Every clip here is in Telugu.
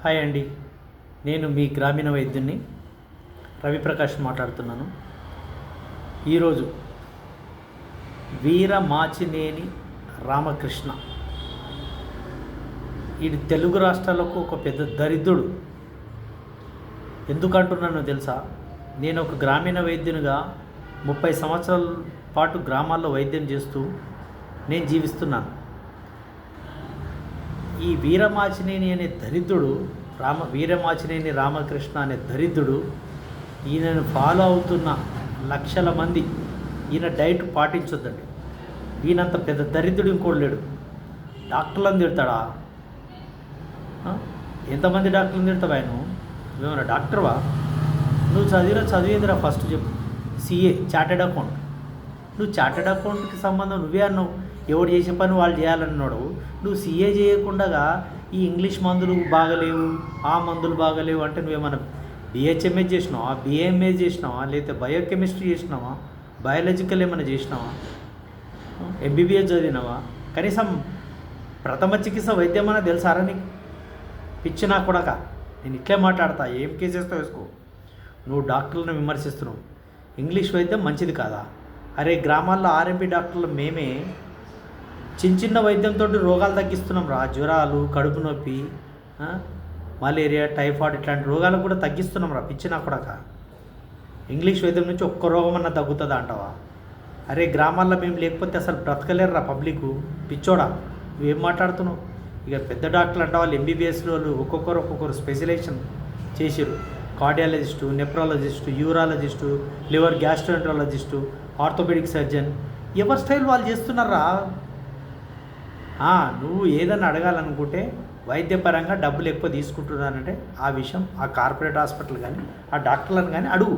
హాయ్ అండి, నేను మీ గ్రామీణ వైద్యుని రవిప్రకాష్ మాట్లాడుతున్నాను. ఈరోజు వీరమాచినేని రామకృష్ణ, ఇది తెలుగు రాష్ట్రాలకు ఒక పెద్ద దరిద్రుడు. ఎందుకంటున్నానో తెలుసా? నేను ఒక గ్రామీణ వైద్యునిగా 30 సంవత్సరాల పాటు గ్రామాల్లో వైద్యం చేస్తూ నేను జీవిస్తున్నాను. ఈ వీరమాచినేని అనే దరిద్రుడు, వీరమాచినేని రామకృష్ణ అనే దరిద్రుడు, ఈయనను ఫాలో అవుతున్న లక్షల మంది ఈయన డైట్ పాటించొద్దండి. ఈయనంత పెద్ద దరిద్రుడు ఇంకోటి లేడు. డాక్టర్లను తిడతాడా? ఎంతమంది డాక్టర్లను తిడతావా? నువ్వేమన్నా డాక్టర్వా? నువ్వు చదివేదిరా ఫస్ట్ చెప్పు. CA, chartered account. నువ్వు చార్టెడ్ అకౌంట్కి సంబంధం నువ్వే అన్నావు. ఎవడు చేసే పని వాళ్ళు చేయాలన్నాడు. నువ్వు CA చేయకుండా ఈ ఇంగ్లీష్ మందులు బాగలేవు, ఆ మందులు బాగలేవు అంటే నువ్వేమన్నా BHMS చేసినావా, BAMS చేసినావా, లేకపోతే బయోకెమిస్ట్రీ చేసినావా, బయాలజికల్ ఏమైనా చేసినావా, MBBS చదివినావా? కనీసం ప్రథమ చికిత్స వైద్యం అన్నా తెలుసారా నీకు? పిచ్చి నా కొడక, నేను ఇట్లే మాట్లాడతా. ఏం కేసేస్తో వేసుకో. నువ్వు డాక్టర్లను విమర్శిస్తున్నావు. ఇంగ్లీష్ వైద్యం మంచిది కాదా? అరే, గ్రామాల్లో RMP డాక్టర్లు మేమే చిన్న వైద్యంతో రోగాలు తగ్గిస్తున్నాం రా. జ్వరాలు, కడుపు నొప్పి, మలేరియా, టైఫాయిడ్ ఇట్లాంటి రోగాలు కూడా తగ్గిస్తున్నాం రా. పిచ్చిన కొడక, ఇంగ్లీష్ వైద్యం నుంచి ఒక్క రోగం అన్నా తగ్గుతుందా అంటావా? అరే, గ్రామాల్లో మేము లేకపోతే అసలు బ్రతకలేరు రా పబ్లిక్. పిచ్చోడా, నువ్వేం మాట్లాడుతున్నావు? ఇక పెద్ద డాక్టర్లు అంటే వాళ్ళు MBBS వాళ్ళు ఒక్కొక్కరు స్పెషలైజేషన్ చేసిరు. Cardiologist, nephrologist, urologist, liver gastroenterologist, orthopaedic surgeon, ఎవరి స్టైల్ వాళ్ళు చేస్తున్నారా? నువ్వు ఏదైనా అడగాలనుకుంటే వైద్యపరంగా డబ్బులు ఎక్కువ తీసుకుంటున్నానంటే ఆ విషయం ఆ కార్పొరేట్ హాస్పిటల్ కానీ ఆ డాక్టర్లను కానీ అడుగు.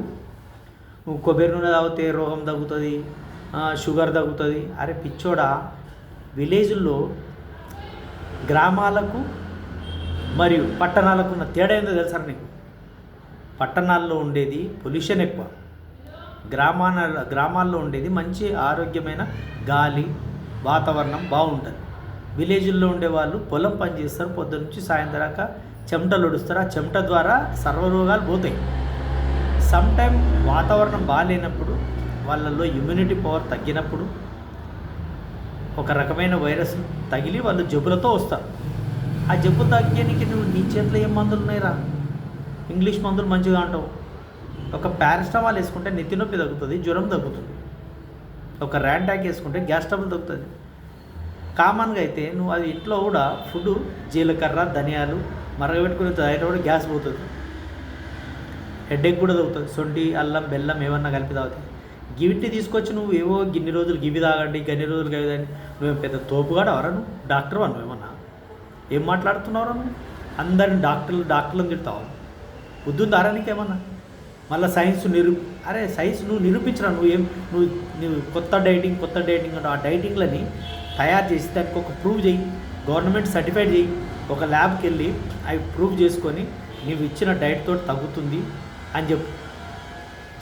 నువ్వు కొబ్బరి నూనె తాగితే రోగం తగ్గుతుంది, షుగర్ తగ్గుతుంది. అరే పిచ్చోడా, విలేజుల్లో గ్రామాలకు మరియు పట్టణాలకు ఉన్న తేడా ఏందో తెలుసా నీకు? పట్టణాల్లో ఉండేది పొల్యూషన్ ఎక్కువ, గ్రామాల్లో ఉండేది మంచి ఆరోగ్యమైన గాలి, వాతావరణం బాగుంటుంది. విలేజుల్లో ఉండేవాళ్ళు పొలం పని చేస్తారు, పొద్దు నుంచి సాయంత్రం దాకా చెమటలు ఒడుస్తారు. ఆ చెమట ద్వారా సర్వరోగాలు పోతాయి. సమ్టైమ్ వాతావరణం బాగాలేనప్పుడు, వాళ్ళల్లో ఇమ్యూనిటీ పవర్ తగ్గినప్పుడు ఒక రకమైన వైరస్ తగిలి వాళ్ళు జబ్బులతో వస్తారు. ఆ జబ్బు తగ్గడానికి నువ్వు నీ చేతిలో ఏం మందులు ఉన్నాయిరా? ఇంగ్లీష్ మందులు మంచిగా అంటావు. ఒక పారాసిటమాల్ వేసుకుంటే నెత్తి నొప్పి తగ్గుతుంది, జ్వరం తగ్గుతుంది. ఒక ర్యాంటాక్ వేసుకుంటే గ్యాస్ ట్రబుల్ తగ్గుతుంది. కామన్గా అయితే నువ్వు అది ఇంట్లో కూడా ఫుడ్ జీలకర్ర, ధనియాలు మరగబెట్టుకుని తాగితే కూడా గ్యాస్ పోతుంది, హెడేక్ కూడా తగ్గుతుంది. సొంటి, అల్లం, బెల్లం ఏమన్నా కలిపి తాగుతాయి. గివిటి తీసుకొచ్చి నువ్వు ఏవో గిన్ని రోజులు గివి తాగండి, గన్ని రోజులు గవిదని నువ్వేం పెద్ద తోపుగాడు అవరా? నువ్వు డాక్టర్ అను ఏమన్నా? ఏం మాట్లాడుతున్నావురా నువ్వు? అందరిని డాక్టర్లను తిడతావు. బుద్ధుందారా నీకేమన్నా? మళ్ళీ సైన్స్ అరే సైన్స్ నువ్వు నిరూపించరా? నువ్వు కొత్త డైటింగ్ అంటే ఆ డైటింగ్లని తయారు చేసి దానికి ఒక ప్రూవ్ చేయి, గవర్నమెంట్ సర్టిఫైడ్ చేయి. ఒక ల్యాబ్కి వెళ్ళి అవి ప్రూవ్ చేసుకొని నువ్వు ఇచ్చిన డైట్ తోటి తగ్గుతుంది అని చెప్పు.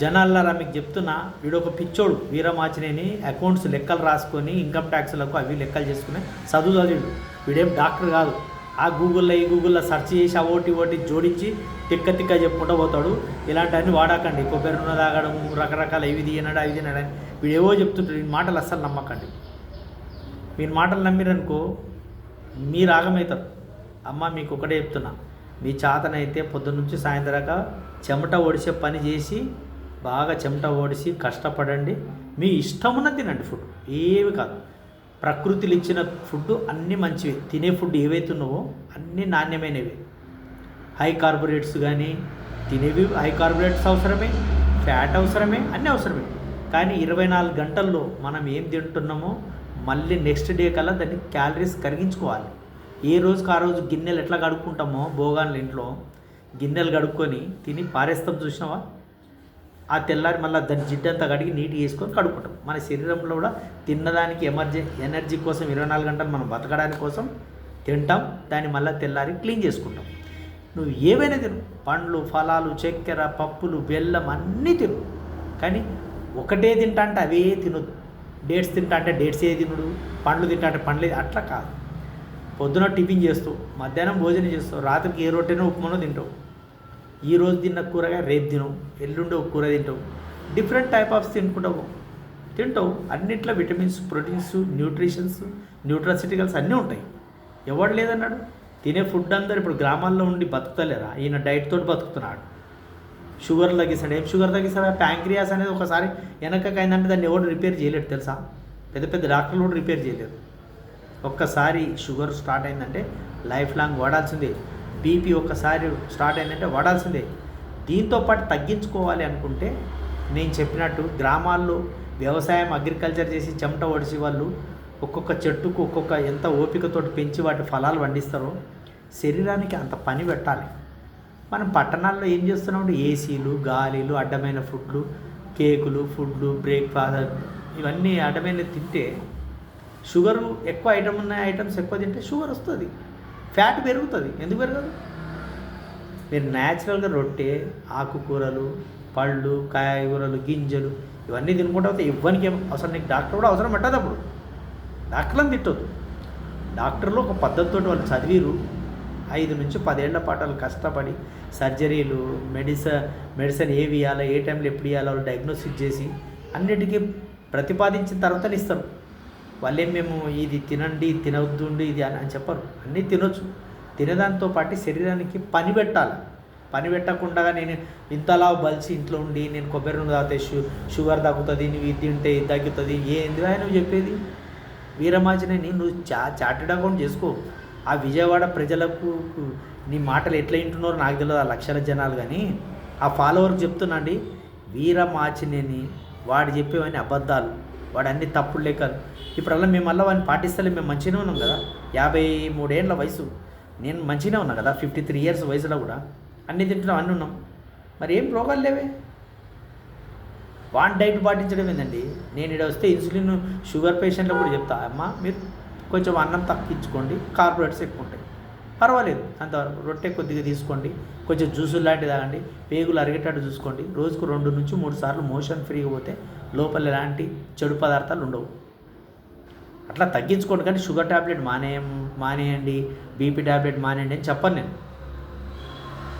జనాలారా మీకు చెప్తున్నా, వీడొక పిచ్చోడు వీరమాచినేని. అకౌంట్స్ లెక్కలు రాసుకొని ఇన్కమ్ ట్యాక్స్లకు అవి లెక్కలు చేసుకుని చదివాడు. వీడేం డాక్టర్ కాదు. ఆ గూగుల్లో సెర్చ్ చేసి ఓటి జోడించి తిక్క చెప్పుకుంటూ పోతాడు. ఇలాంటివన్నీ వాడకండి. కొబ్బరి నూనె తాగడం, రకరకాల ఇవి తినడా అవి తినడా వీడేవో చెప్తుంటాడు. ఈ మాటలు అస్సలు నమ్మకండి. మీరు మాటలు నమ్మిరనుకో మీరు ఆగమవుతారు. అమ్మ మీకు ఒకటే చెప్తున్నా, మీ చేతనైతే పొద్దున్న నుంచి సాయంత్రం దాకా చెమట ఓడిసే పని చేసి బాగా చెమట ఓడిసి కష్టపడండి. మీ ఇష్టమున్న తినండి. ఫుడ్ ఏవి కాదు, ప్రకృతిలో ఇచ్చిన ఫుడ్ అన్నీ మంచివి. తినే ఫుడ్ ఏవైతున్నావో అన్నీ నాణ్యమైనవి. హై కార్బోరేట్స్ కానీ తినేవి హై కార్బోరేట్స్ అవసరమే, ఫ్యాట్ అవసరమే, అన్నీ అవసరమే. కానీ 24 గంటల్లో మనం ఏం తింటున్నామో మళ్ళీ నెక్స్ట్ డే కల్లా దాన్ని క్యాలరీస్ కరిగించుకోవాలి. ఏ రోజుకి ఆ రోజు గిన్నెలు ఎట్లా కడుక్కుంటామో, భోగాన్లు ఇంట్లో గిన్నెలు కడుక్కొని తిని పారేస్తాం చూసినావా? ఆ తెల్లారి మళ్ళీ దాన్ని జిడ్డంతా కడిగి నీట్గా వేసుకొని కడుక్కుంటాం. మన శరీరంలో కూడా తిన్నదానికి ఎనర్జీ కోసం 24 గంటలు మనం బతకడానికి కోసం తింటాం. దాన్ని మళ్ళీ తెల్లారి క్లీన్ చేసుకుంటాం. నువ్వు ఏవైనా తిను, పండ్లు, ఫలాలు, చక్కెర, పప్పులు, బెల్లం అన్నీ తిను. కానీ ఒకటే తింటా అంటే అవే తినొద్దు. డేట్స్ తింటా అంటే డేట్స్ ఏ తినుడు, పండ్లు తింటా అంటే పండ్లు అట్లా కాదు. పొద్దున టిఫిన్ చేస్తావు, మధ్యాహ్నం భోజనం చేస్తావు, రాత్రికి ఏ రొట్టెనో ఉప్మానో తింటావు. ఈ రోజు తిన్న కూరగా రేపు తినవు, ఎల్లుండి ఒక కూర తింటావు, డిఫరెంట్ టైప్ ఆఫ్ తింటావు. అన్నింటిలో విటమిన్స్, ప్రోటీన్స్, న్యూట్రాసిటికల్స్ అన్నీ ఉంటాయి. ఎవడు లేదన్నాడు? తినే ఫుడ్ అందరు ఇప్పుడు గ్రామాల్లో ఉండి బతుకుతలేరా? ఈయన డైట్ తోటి బతుకుతున్నాడు. షుగర్ తగ్గిస్తాడు. ఏం షుగర్ తగ్గిస్తాడు? ప్యాంక్రియాస్ అనేది ఒకసారి వెనకకైందంటే దాన్ని ఎవరు రిపేర్ చేయలేడు తెలుసా? పెద్ద పెద్ద డాక్టర్లు కూడా రిపేర్ చేయలేరు. ఒక్కసారి షుగర్ స్టార్ట్ అయిందంటే లైఫ్ లాంగ్ వాడాల్సిందే. బీపీ ఒక్కసారి స్టార్ట్ అయిందంటే వాడాల్సిందే. దీంతోపాటు తగ్గించుకోవాలి అనుకుంటే నేను చెప్పినట్టు గ్రామాల్లో వ్యవసాయం, అగ్రికల్చర్ చేసి చెమట ఒడిసి వాళ్ళు ఒక్కొక్క చెట్టుకు ఒక్కొక్క ఎంత ఓపికతోటి పెంచి వాటి ఫలాలు పండిస్తారో శరీరానికి అంత పని పెట్టాలి. మనం పట్టణాల్లో ఏం చేస్తున్నామంటే ఏసీలు, గాలిలు, అడ్డమైన ఫుడ్లు, కేకులు, బ్రేక్ఫాస్ట్ ఇవన్నీ అడ్డమైన తింటే షుగర్ ఎక్కువ ఐటమ్స్ ఎక్కువ తింటే షుగర్ వస్తుంది, ఫ్యాట్ పెరుగుతుంది. ఎందుకు పెరగదు? మీరు న్యాచురల్గా రొట్టె, ఆకుకూరలు, పళ్ళు, కాయగూరలు, గింజలు ఇవన్నీ తినుకుంటూ పోతే ఇవ్వనికి అసలు నీకు డాక్టర్ కూడా అవసరం పట్టదు. అప్పుడు డాక్టర్లను తిట్టొద్దు. డాక్టర్లు ఒక పద్ధతితో వాళ్ళు చదివిరు, 5 నుంచి 10 ఏళ్ల పాటు వాళ్ళు కష్టపడి సర్జరీలు, మెడిసిన్ ఏవి ఇవ్వాలో, ఏ టైంలో ఎప్పుడు ఇవ్వాలో వాళ్ళు డయాగ్నోసిస్ చేసి అన్నిటికీ ప్రతిపాదించిన తర్వాతనే ఇస్తారు. వాళ్ళేం మేము ఇది తినండి, తినవద్దు ఇది అని చెప్పరు. అన్నీ తినొచ్చు. తినేదాంతో పాటు శరీరానికి పని పెట్టాలి. పని పెట్టకుండా నేను ఇంతలా బలిసి ఇంట్లో ఉండి నేను కొబ్బరి నూనె తాగితే షుగర్ తగ్గుతుంది, నువ్వు ఇది తింటే ఇది తగ్గుతుంది, ఏందిరా నువ్వు చెప్పేది? వీరమాచినేని నువ్వు చార్టెడ్ అకౌంట్ చేసుకో. ఆ విజయవాడ ప్రజలకు నీ మాటలు ఎట్లా వింటున్నారో నాకు తెలియదు, ఆ లక్షల జనాలు. కానీ ఆ ఫాలోవర్కి చెప్తున్నాండి, వీరమాచినేని వాడు చెప్పేవన్నీ అబద్ధాలు, వాడు అన్ని తప్పుడు లెక్కలు. ఇప్పుడల్లా మేము మళ్ళీ వాడిని పాటిస్తలే. మేము మంచిగానే ఉన్నాం కదా, 53 ఏళ్ళ వయసు, నేను మంచిగానే ఉన్నా కదా, 53 ఇయర్స్ వయసులో కూడా అన్నీ తింటున్నాం, అన్నీ ఉన్నాం. మరి ఏం రోగాలు లేవే? వాన్ డైట్ పాటించడం ఏంటండి? నేను ఇక్కడ వస్తే ఇన్సులిన్ షుగర్ పేషెంట్లు కూడా చెప్తా, అమ్మ మీరు కొంచెం అన్నం తగ్గించుకోండి, కార్బోహైడ్రేట్స్ ఎక్కువ ఉంటాయి, పర్వాలేదు అంతవరకు. రొట్టె కొద్దిగా తీసుకోండి, కొంచెం జ్యూసులు లాంటివి తాగండి, పేగులు అరిగేటట్టు చూసుకోండి. రోజుకు 2 నుంచి 3 సార్లు మోషన్ ఫ్రీగా పోతే లోపల ఎలాంటి చెడు పదార్థాలు ఉండవు. అట్లా తగ్గించుకోండి. కానీ షుగర్ ట్యాబ్లెట్ మానేయండి, బీపీ ట్యాబ్లెట్ మానేయండి అని చెప్పను నేను.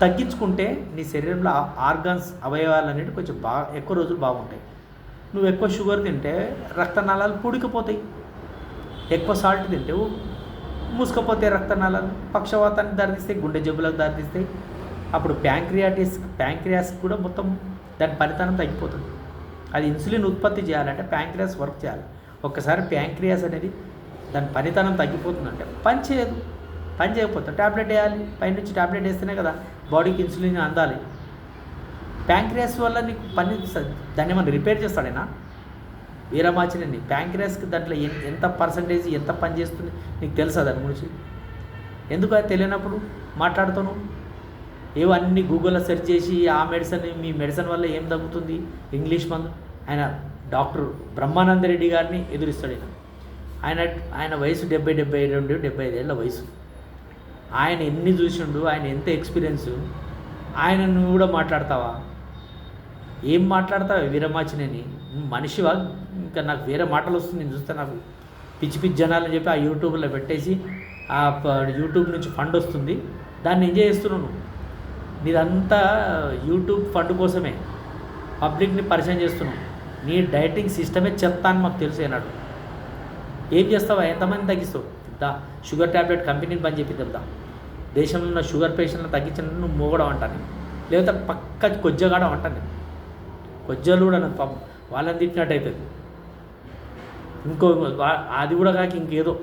తగ్గించుకుంటే నీ శరీరంలో ఆర్గాన్స్, అవయవాలు అనేవి కొంచెం ఎక్కువ రోజులు బాగుంటాయి. నువ్వు ఎక్కువ షుగర్ తింటే రక్తనాళాలు పూడికపోతాయి, ఎక్కువ సాల్ట్ తింటే మూసుకపోతాయి రక్తనాళాలు, పక్షవాతానికి దారితీస్తాయి, గుండె జబ్బులకు దారితీస్తాయి. అప్పుడు ప్యాంక్రియాస్ కూడా మొత్తం దాని పనితనం తగ్గిపోతుంది. అది ఇన్సులిన్ ఉత్పత్తి చేయాలంటే ప్యాంక్రియాస్ వర్క్ చేయాలి. ఒక్కసారి ప్యాంక్రియాస్ అనేది దాని పనితనం తగ్గిపోతుందంటే పని చేయకపోతే ట్యాబ్లెట్ వేయాలి. పైనుంచి ట్యాబ్లెట్ వేస్తేనే కదా బాడీకి ఇన్సులిన్ అందాలి. ప్యాంక్రియాస్ వల్ల నీకు దాన్ని మనం రిపేర్ చేస్తాడేనా? వీరమాచినేని ప్యాంక్రియాస్కి దాంట్లో ఎంత పర్సంటేజ్ ఎంత పని చేస్తుంది నీకు తెలుసా? దాని గురించి ఎందుకు అది తెలియనప్పుడు మాట్లాడుతాను? ఏవో అన్ని గూగుల్లో సెర్చ్ చేసి ఆ మెడిసిన్, మీ మెడిసిన్ వల్ల ఏం తగ్గుతుంది, ఇంగ్లీష్ మందు. ఆయన డాక్టర్ బ్రహ్మానంద రెడ్డి గారిని ఎదురిస్తాడు. ఆయన వయసు 72, 75 ఏళ్ళ వయసు. ఆయన ఎన్ని చూసిండు, ఆయన ఎంత ఎక్స్పీరియన్స్, ఆయన నువ్వు కూడా మాట్లాడతావా? ఏం మాట్లాడతావా వీరమాచినేని? మనిషివా? ఇంకా నాకు వేరే మాటలు వస్తుంది నేను చూస్తే, నాకు పిచ్చి జనాలని చెప్పి ఆ యూట్యూబ్లో పెట్టేసి ఆ యూట్యూబ్ నుంచి ఫండ్ వస్తుంది, దాన్ని ఎంజాయ్ చేస్తున్నావు నువ్వు. నీదంతా యూట్యూబ్ ఫండ్ కోసమే, పబ్లిక్ని పరిచయం చేస్తున్నావు. నీ డైటింగ్ సిస్టమే చెత్త అని మాకు తెలుసు. ఏనాడు ఏం చేస్తావా? ఎంతమంది తగ్గిస్తావు? దా షుగర్ ట్యాబ్లెట్ కంపెనీని బంద్ చెప్పిద్దా. దేశంలో ఉన్న షుగర్ పేషెంట్లను తగ్గించిన నువ్వు మోగడం అంటాను, లేకపోతే పక్క కొజ్జగాడం అంటాను. కొజ్జలు కూడా నాకు పాపం వాళ్ళని తిట్టినట్టు అవుతుంది. ఇంకో అది కూడా కాక ఇంకేదో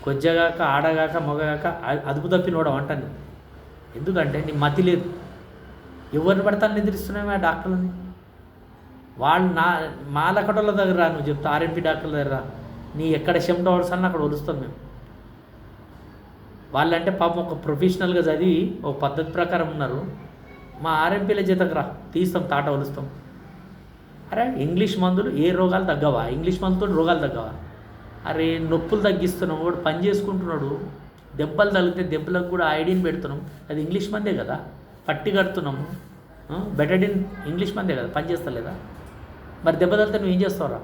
కొజ్జగాక, ఆడగాక, మొగగాక అదుపు తప్పినోడం అంటాను. ఎందుకంటే నీ మతి లేదు. ఎవరిని పడతాను నిద్రిస్తున్నావు ఆ డాక్టర్లని. వాళ్ళు మా లక్కటోళ్ళ దగ్గర రా, నువ్వు చెప్తా ఆర్ఎంపీ డాక్టర్ల దగ్గర రా, నీ ఎక్కడ చెమట వడుస్తానో అక్కడ వలుస్తాం మేము. వాళ్ళంటే పాపం ఒక ప్రొఫెషనల్గా చదివి ఒక పద్ధతి ప్రకారం ఉన్నారు. మా ఆర్ఎంపీల చేతకు రా, తీస్తాం, తాట వలుస్తాం. అరే ఇంగ్లీష్ మందులు ఏ రోగాలు తగ్గవా? ఇంగ్లీష్ మందుతో రోగాలు తగ్గవా? అరే నొప్పులు తగ్గిస్తున్నాం, వాడు పని చేసుకుంటున్నాడు, దెబ్బలు తగిలితే దెబ్బలకు కూడా ఐడిన్ పెడుతున్నాం, అది ఇంగ్లీష్ మందే కదా. పట్టి కడుతున్నాము, బెటడిన్ ఇంగ్లీష్ మందే కదా, పని చేస్తలేదా? మరి దెబ్బ తగిలితే నువ్వు ఏం చేస్తావురా?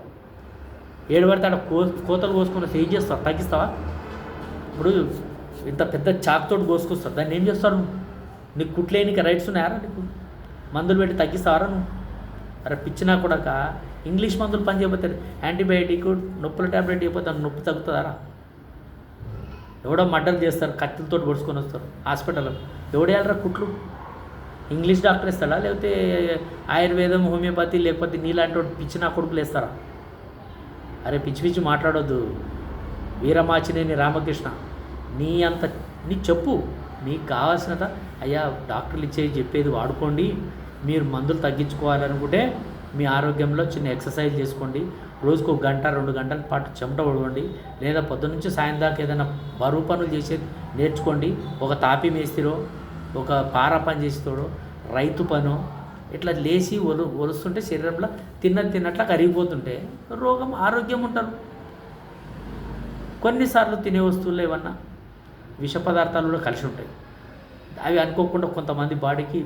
ఏడు పడితే ఆడ కోతలు కోసుకుని ఏం చేస్తావు? తగ్గిస్తావా? ఇప్పుడు ఇంత పెద్ద చాక్తోటి కోసుకొస్తారు, దాన్ని ఏం చేస్తారు? నీకు కుట్లేనికి రైట్స్ ఉన్నాయారా? నీకు మందులు పెట్టి తగ్గిస్తారా నువ్వు? అరే పిచ్చినా కూడా ఇంగ్లీష్ మందులు పని చేయబోతారు, యాంటీబయాటిక్ నొప్పుల ట్యాబ్లెట్ ఇవ్వకపోతే నొప్పి తగ్గుతుందారా? ఎవడో మర్డర్ చేస్తారు, కత్తిలతో పొడుచుకొని వస్తారు హాస్పిటల్లో. ఎవడేయాలరా కుట్లు? ఇంగ్లీష్ డాక్టర్ ఇస్తాడా, లేకపోతే ఆయుర్వేదం హోమియోపతి, లేకపోతే నీలాంటి వాడు పిచ్చిన కొడుకులు వేస్తారా? అరే పిచ్చి పిచ్చి మాట్లాడొద్దు వీరమాచినేని రామకృష్ణ. నీ చెప్పు, నీకు కావాల్సినత అయ్యా డాక్టర్లు ఇచ్చేది చెప్పేది వాడుకోండి. మీరు మందులు తగ్గించుకోవాలనుకుంటే మీ ఆరోగ్యంలో చిన్న ఎక్సర్సైజ్ చేసుకోండి. రోజుకు 1 గంట 2 గంటల పాటు చెమట పడవండి, లేదా పొద్దు నుంచి సాయం దాకా ఏదైనా బరువు పనులు చేసేది నేర్చుకోండి. ఒక తాపి మేస్తిరో, ఒక పార పని చేసేతోడో, రైతు పనో ఇట్లా లేచి ఒలుస్తుంటే శరీరంలో తిన్నట్లా కరిగిపోతుంటే ఆరోగ్యం ఉంటారు. కొన్నిసార్లు తినే వస్తువులు ఏమన్నా విష పదార్థాలు కూడా కలిసి ఉంటాయి. అవి అనుకోకుండా కొంతమంది బాడీకి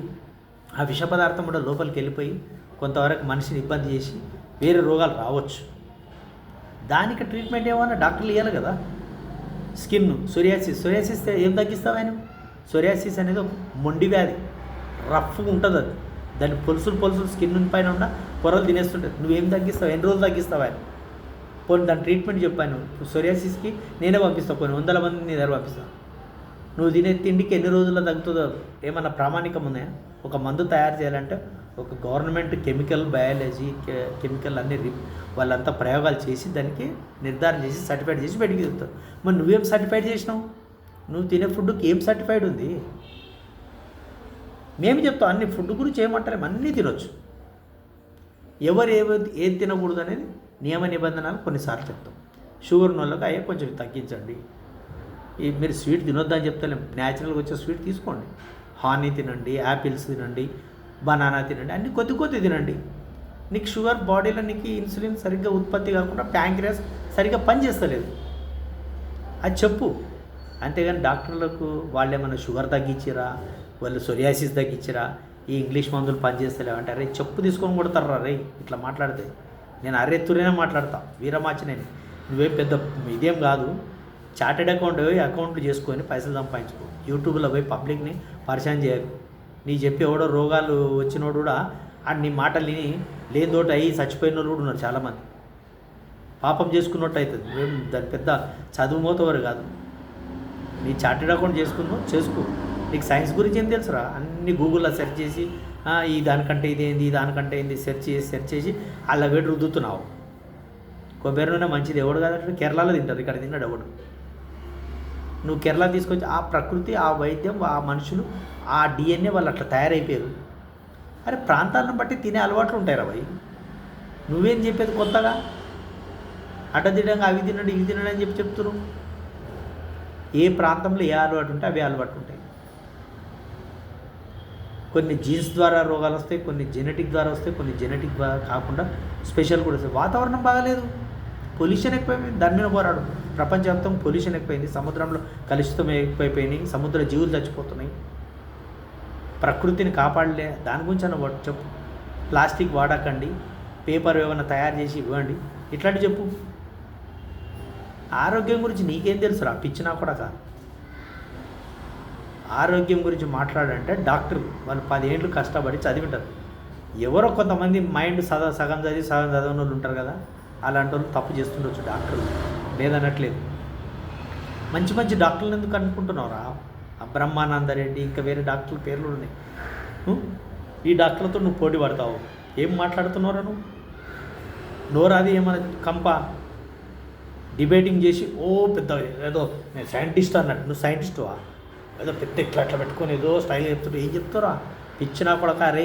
ఆ విష పదార్థం కూడా లోపలికి వెళ్ళిపోయి కొంతవరకు మనిషిని ఇబ్బంది చేసి వేరే రోగాలు రావచ్చు. దానికి ట్రీట్మెంట్ ఏమన్నా డాక్టర్లు ఇవ్వాలి కదా. స్కిన్ సొరియాసిస్ ఏం తగ్గిస్తావు? సొరియాసిస్ అనేది ఒక మొండి వ్యాధి, రఫ్గా ఉంటుంది అది. దాన్ని పొలుసులు స్కిన్ పైన ఉన్న పొరలు తినేస్తుంటుంది. నువ్వేం తగ్గిస్తావు? ఎన్ని రోజులు తగ్గిస్తావు? పోనీ దాని ట్రీట్మెంట్ చెప్పాను. సొరియాసిస్కి నేనే పంపిస్తాను, కొన్ని 100 మంది నీ దగ్గర పంపిస్తాను. నువ్వు తినే తిండికి ఎన్ని రోజుల్లో తగ్గుతుందో ఏమన్నా ప్రామాణికం ఉన్నాయా? ఒక మందు తయారు చేయాలంటే ఒక గవర్నమెంట్ కెమికల్ బయాలజీ కెమికల్ అన్ని వాళ్ళంతా ప్రయోగాలు చేసి దానికి నిర్ధారణ చేసి సర్టిఫైడ్ చేసి బయటికి చెప్తారు. మరి నువ్వేం సర్టిఫైడ్ చేసినావు? నువ్వు తినే ఫుడ్కి ఏం సర్టిఫైడ్ ఉంది? మేము చెప్తాం అన్ని ఫుడ్ గురించి ఏమంటారు, అన్నీ తినొచ్చు. ఎవరు ఏది తినకూడదు అనేది నియమ నిబంధనలు కొన్నిసార్లు చెప్తాం. షుగర్ ఉన్న వాళ్ళకి అయ్యే కొంచెం తగ్గించండి. మీరు స్వీట్ తినొద్దని చెప్తలేం, న్యాచురల్గా వచ్చే స్వీట్ తీసుకోండి. హానీ తినండి, యాపిల్స్ తినండి, బనానా తినండి, అన్నీ కొద్ది తినండి. నీకు షుగర్ బాడీలో నీకు ఇన్సులిన్ సరిగ్గా ఉత్పత్తి కాకుండా ప్యాంక్రియాస్ సరిగ్గా పనిచేస్తలేదు, అది చెప్పు. అంతేగాని డాక్టర్లకు వాళ్ళు ఏమైనా షుగర్ తగ్గించిరా, వాళ్ళు సొరియాసిస్ తగ్గించిరా, ఈ ఇంగ్లీష్ మందులు పనిచేస్తలేవు అంటే అరే చెప్పు తీసుకొని కొడతారా రే ఇట్లా మాట్లాడితే. నేను అరెత్తురేనే మాట్లాడతా, వీరమాచినేని. నువ్వేం పెద్ద ఇదేం కాదు. చార్టెడ్ అకౌంట్లు చేసుకొని పైసలు సంపాదించుకో. యూట్యూబ్లో పోయి పబ్లిక్ని పరిచయం చేయకు. నీ చెప్పి ఎవడో రోగాలు వచ్చినోడు కూడా నీ మాటలు విని లేనితోటి అయ్యి చచ్చిపోయిన వాళ్ళు కూడా ఉన్నారు చాలామంది. పాపం చేసుకున్నట్టు అవుతుంది. మేము దాని పెద్ద చదువు మోతవారు కాదు. నీ చార్టెడ్ అకౌంట్ చేసుకో. నీకు సైన్స్ గురించి ఏం తెలుసురా? అన్ని గూగుల్లో సెర్చ్ చేసి ఈ దానికంటే ఇదేంది, దానికంటే ఏంది సెర్చ్ చేసి అలా వేడి రుద్దుతున్నావు. కొబ్బరి నూనె మంచిది ఎవడు కాదంటే కేరళలో తింటారు, ఇక్కడ తిన్నాడు ఎవడు. నువ్వు కేరళ తీసుకొచ్చి ఆ ప్రకృతి, ఆ వైద్యం, ఆ మనుషులు, ఆ డిఎన్ఏ వాళ్ళు అట్లా తయారైపోయారు. అరే ప్రాంతాలను బట్టి తినే అలవాట్లు ఉంటాయిరా భయ్. నువ్వేం చెప్పేది కొత్తగా? అట తినగా అవి తినడు ఇవి తినడు అని చెప్తున్నావు. ఏ ప్రాంతంలో ఏ అలవాటు ఉంటే అవి అలవాటు ఉంటాయి. కొన్ని జీన్స్ ద్వారా రోగాలు వస్తాయి, కొన్ని జెనెటిక్ ద్వారా వస్తాయి, కొన్ని జెనెటిక్ ద్వారా కాకుండా స్పెషల్ కూడా వస్తాయి. వాతావరణం బాగాలేదు, పొల్యూషన్ ఎక్కువైపోయింది, దాని మీద పోరాడు. ప్రపంచవ్యాప్తం పొల్యూషన్ ఎక్కువైంది, సముద్రంలో కలుషితం ఎక్కువైపోయినాయి, సముద్ర జీవులు చచ్చిపోతున్నాయి. ప్రకృతిని కాపాడలే, దాని గురించి అన్న చెప్పు. ప్లాస్టిక్ వాడకండి, పేపర్ ఏమైనా తయారు చేసి ఇవ్వండి, ఇట్లాంటివి చెప్పు. ఆరోగ్యం గురించి నీకేం తెలుసురా పిచ్చినా కూడా కాదు. ఆరోగ్యం గురించి మాట్లాడంటే డాక్టర్ వాళ్ళు 10 ఏళ్ళు కష్టపడి చదివింటారు. ఎవరో కొంతమంది మైండ్ సగం చదివిన వాళ్ళు ఉంటారు కదా, అలాంటి వాళ్ళు తప్పు చేస్తుండొచ్చు డాక్టర్లు, లేదనట్లేదు. మంచి డాక్టర్లు ఎందుకు అనుకుంటున్నావురా? బ్రహ్మానందరెడ్డి ఇంకా వేరే డాక్టర్ల పేర్లు ఉన్నాయి. ఈ డాక్టర్లతో నువ్వు పోటీ పడతావు. ఏం మాట్లాడుతున్నావురా నువ్వు? నోరాది ఏమన్నా కంప డిబేటింగ్ చేసి పెద్ద ఏదో నేను సైంటిస్ట్ అన్నట్టు. నువ్వు సైంటిస్టువా? ఏదో పెద్ద ఇట్లా పెట్టుకొని ఏదో స్టైల్ చెప్తుంటే ఏం చెప్తారా? పిచ్చినా కొడక రే.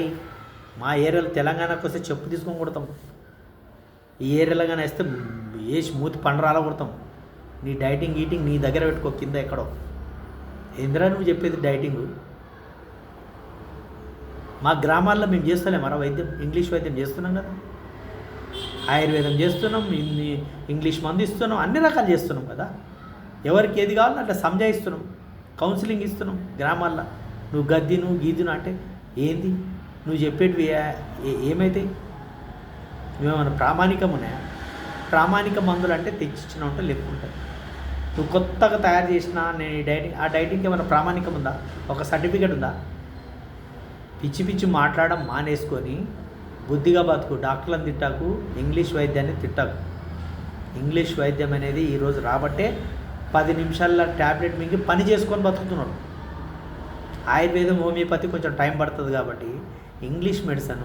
మా ఏరియాలో తెలంగాణకు వస్తే చెప్పు తీసుకొని కొడతాం. ఈ ఏరియాలో కానీ వేస్తే వేసి మూతి పండరాలా కొడతాం. నీ డైటింగ్ ఈటింగ్ నీ దగ్గర పెట్టుకో, కింద ఎక్కడో. ఏందిరా నువ్వు చెప్పేది డైటింగ్? మా గ్రామాల్లో మేము చేస్తలేం మరో వైద్యం, ఇంగ్లీష్ వైద్యం చేస్తున్నాం కదా, ఆయుర్వేదం చేస్తున్నాం, ఇంగ్లీష్ మందు ఇస్తున్నాం, అన్ని రకాలు చేస్తున్నాం కదా. ఎవరికి ఏది కావాలో అట్లా సంజాయిస్తున్నాం, కౌన్సిలింగ్ ఇస్తున్నాం గ్రామాల్లో. నువ్వు గీదును అంటే ఏంది? నువ్వు చెప్పేటివి ఏమైతే నువ్వేమన్నా ప్రామాణికం ఉన్నాయా? ప్రామాణిక మందులు అంటే తెచ్చిచ్చిన ఉంటే లేకుంటాయి. నువ్వు కొత్తగా తయారు చేసిన నేను ఈ డైటింగ్, ఆ డైటింగ్కి ఏమైనా ప్రామాణికం ఉందా? ఒక సర్టిఫికేట్ ఉందా? పిచ్చి పిచ్చి మాట్లాడడం మానేసుకొని బుద్ధిగా బతుకు. డాక్టర్లను తిట్టాకు, ఇంగ్లీష్ వైద్యాన్ని తిట్టాకు. ఇంగ్లీష్ వైద్యం అనేది ఈరోజు రాబట్టే 10 నిమిషాల ట్యాబ్లెట్ మింగి పని చేసుకొని బతుకుతున్నాడు. ఆయుర్వేదం, హోమియోపతి కొంచెం టైం పడుతుంది కాబట్టి ఇంగ్లీష్ మెడిసిన్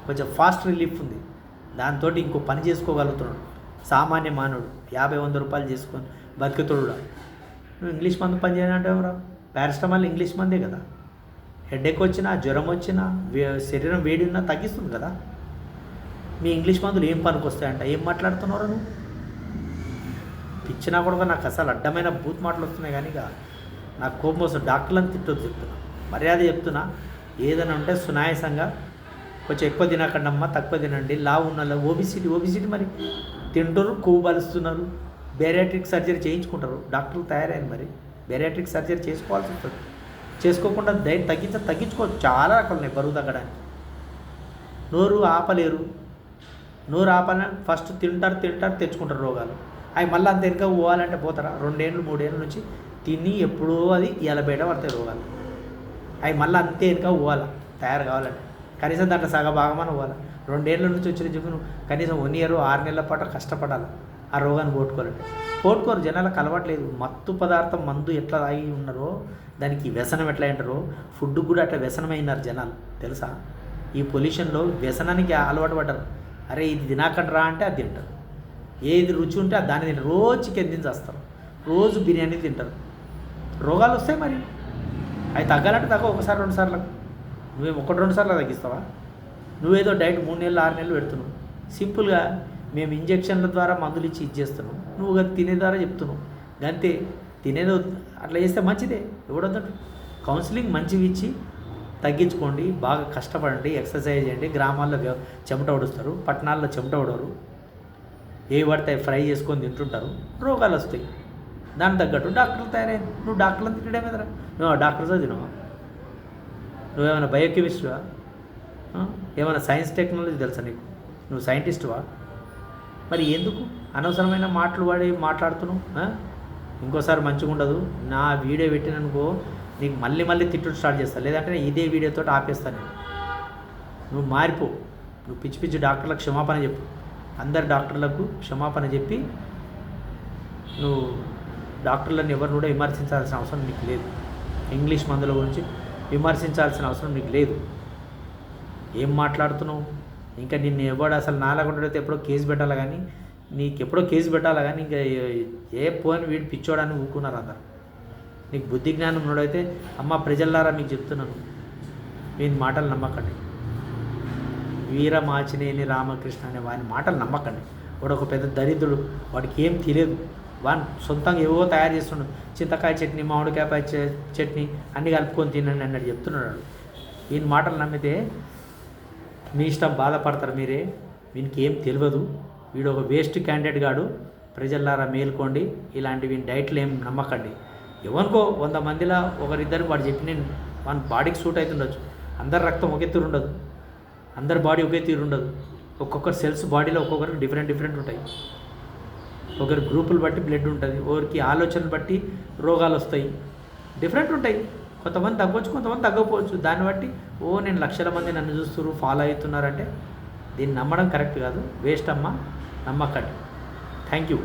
కొంచెం ఫాస్ట్ రిలీఫ్ ఉంది. దాంతో ఇంకో పని చేసుకోగలుగుతున్నాడు. సామాన్య మానవుడు 50-100 రూపాయలు చేసుకొని బతుకుతాడు. నువ్వు ఇంగ్లీష్ మందు పని చేయాలంటే ఎవరా? పారాసిటమాల్ ఇంగ్లీష్ మందే కదా. హెడేక్ వచ్చినా, జ్వరం వచ్చినా, శరీరం వేడి ఉన్నా తగ్గిస్తుంది కదా. మీ ఇంగ్లీష్ మందులు ఏం పనికి వస్తాయంట? ఏం మాట్లాడుతున్నావు నువ్వు? పిచ్చినా కూడా నాకు అసలు అడ్డమైన బూత్ మాటలు వస్తున్నాయి. కానీ ఇక నాకు కోపం వస్తుంది. డాక్టర్లను తిట్టొద్దు చెప్తున్నా, మర్యాద చెప్తున్నా. ఏదైనా ఉంటే సునాయాసంగా కొంచెం ఎక్కువ తినకండి అమ్మ, తక్కువ తినండి. లావు ఉన్న ఓబిసిటీ మరి తింటారు, కొవ్వు బలుస్తున్నారు. బేరియాట్రిక్ సర్జరీ చేయించుకుంటారు. డాక్టర్లు తయారైన మరి బేరియాట్రిక్ సర్జరీ చేసుకోవాల్సి వస్తుంది. చేసుకోకుండా డైట్ తగ్గించుకోవచ్చు. చాలా రకాలు ఉన్నాయి బరువు తగ్గడానికి. నోరు ఆపలేరు. నోరు ఆపాలని ఫస్ట్ తింటారు తెచ్చుకుంటారు రోగాలు. అవి మళ్ళీ అంత వెనుక పోవాలంటే పోతారా? 2 ఏళ్ళు 3 ఏళ్ళ నుంచి తిని ఎప్పుడో అది ఇలా బయట పడతాయి రోగాలు. అవి మళ్ళీ అంతే వెనుక పోవాలా తయారు కావాలంటే. కనీసం దాంట్లో సగభాగమని పోవాలి. 2 ఏళ్ళ నుంచి వచ్చిన చెప్పి నువ్వు కనీసం 1 ఇయర్ 6 నెలల పాటు కష్టపడాలి ఆ రోగాన్ని పోగొట్టుకోరు. జనాలకు అలవాట్లేదు. మత్తు పదార్థం మందు ఎట్లా తాగి ఉన్నారో దానికి వ్యసనం ఎట్లా అంటారో ఫుడ్ కూడా అట్లా వ్యసనమైనారు జనాలు, తెలుసా? ఈ పొల్యూషన్లో వ్యసనానికి అలవాటు పడ్డారు. అరే ఇది తినాకండి రా అంటే అది తింటారు. ఏది రుచి ఉంటే దాన్ని తింటారు. రోజు చికెన్ తిని చేస్తారు, రోజు బిర్యానీ తింటారు. రోగాలు వస్తాయి మరి. అవి తగ్గాలంటే తగ్గ 1-2 సార్లు. నువ్వేం 1-2 సార్లు తగ్గిస్తావా? నువ్వేదో డైట్ 3 నెలలు 6 నెలలు పెడుతున్నావు. సింపుల్గా మేము ఇంజక్షన్ల ద్వారా మందులు ఇచ్చి ఇచ్చేస్తున్నాం. నువ్వు అది తినే ద్వారా చెప్తున్నావు. అంతే. తినేది అట్లా చేస్తే మంచిదే, ఎవడొద్దంటు. కౌన్సిలింగ్ మంచివి ఇచ్చి తగ్గించుకోండి. బాగా కష్టపడండి, ఎక్సర్సైజ్ చేయండి. గ్రామాల్లో చెమట ఓడుస్తారు, పట్టణాల్లో చెమట ఓడరు. ఏ పడతాయి ఫ్రై చేసుకొని తింటుంటారు, రోగాలు వస్తాయి. దానికి తగ్గట్టు డాక్టర్లు తయారైంది. నువ్వు డాక్టర్లను తినడం ఎదురా? నువ్వు డాక్టర్తో తినవా? నువ్వేమైనా బయోకెమిస్ట్వా? ఏమైనా సైన్స్ టెక్నాలజీ తెలుసా నీకు? నువ్వు సైంటిస్టువా? మరి ఎందుకు అనవసరమైన మాటలు మాట్లాడుతున్నావు? ఇంకోసారి మంచిగా ఉండదు. నా వీడియో పెట్టిననుకో నీకు మళ్ళీ తిట్టుడు స్టార్ట్ చేస్తాను. లేదంటే ఇదే వీడియోతో ఆపేస్తాను. నువ్వు మారిపో. నువ్వు పిచ్చి డాక్టర్లకు క్షమాపణ చెప్పు. అందరు డాక్టర్లకు క్షమాపణ చెప్పి నువ్వు డాక్టర్లను ఎవరిని కూడా విమర్శించాల్సిన అవసరం నీకు లేదు. ఇంగ్లీష్ మందుల గురించి విమర్శించాల్సిన అవసరం నీకు లేదు. ఏం మాట్లాడుతున్నావు? ఇంకా నిన్ను ఎవడు అసలు నాలాగుంటే ఎప్పుడో కేసు పెట్టాలి కానీ, నీకు ఎప్పుడో కేసు పెట్టాలి కానీ ఇంకా ఏ పోని వీడు పిచ్చోడాన్ని ఊరుకున్నారు అందరు. నీకు బుద్ధి జ్ఞానం ఉన్నోడైతే అమ్మ ప్రజల్లారా మీకు చెప్తున్నాను, వీని మాటలు నమ్మకండి. వీరమాచినేని రామకృష్ణ అనే వాని మాటలు నమ్మకండి. వాడు ఒక పెద్ద దరిద్రుడు, వాడికి ఏం తెలియదు. వాడు సొంతంగా ఏవో తయారు చేస్తున్నాడు. చింతకాయ చట్నీ, మామిడికాయ చట్నీ అన్నీ కలుపుకొని తినండి అన్నట్టు చెప్తున్నాడు. వీని మాటలు నమ్మితే మీ ఇష్టం, బాధపడతారు మీరే. వీనికి ఏం తెలియదు. వీడు ఒక వేస్ట్ క్యాండిడేట్ గాడు. ప్రజల్లారా మేల్కోండి. ఇలాంటి వీని డైట్లు ఏం నమ్మకండి. ఎవరికో 100 మందిలో ఒకరిద్దరు వాడు చెప్పిన వాని బాడీకి సూట్ అవుతుండొచ్చు. అందరి రక్తం ఒకే తీరు ఉండదు, అందరి బాడీ ఒకే తీరు ఉండదు. ఒక్కొక్కరు సెల్స్ బాడీలో ఒక్కొక్కరికి డిఫరెంట్ ఉంటాయి. ఒకరి గ్రూపులు బట్టి బ్లడ్ ఉంటుంది, ఒకరికి ఆలోచనలు బట్టి రోగాలు వస్తాయి, డిఫరెంట్ ఉంటాయి. కొంతమంది తగ్గవచ్చు, కొంతమంది తగ్గకపోవచ్చు. దాన్ని బట్టి నేను లక్షల మంది నన్ను చూస్తున్నారు, ఫాలో అవుతున్నారంటే దీన్ని నమ్మడం కరెక్ట్ కాదు. వేస్ట్ అమ్మ, నమ్మకండి. Thank you.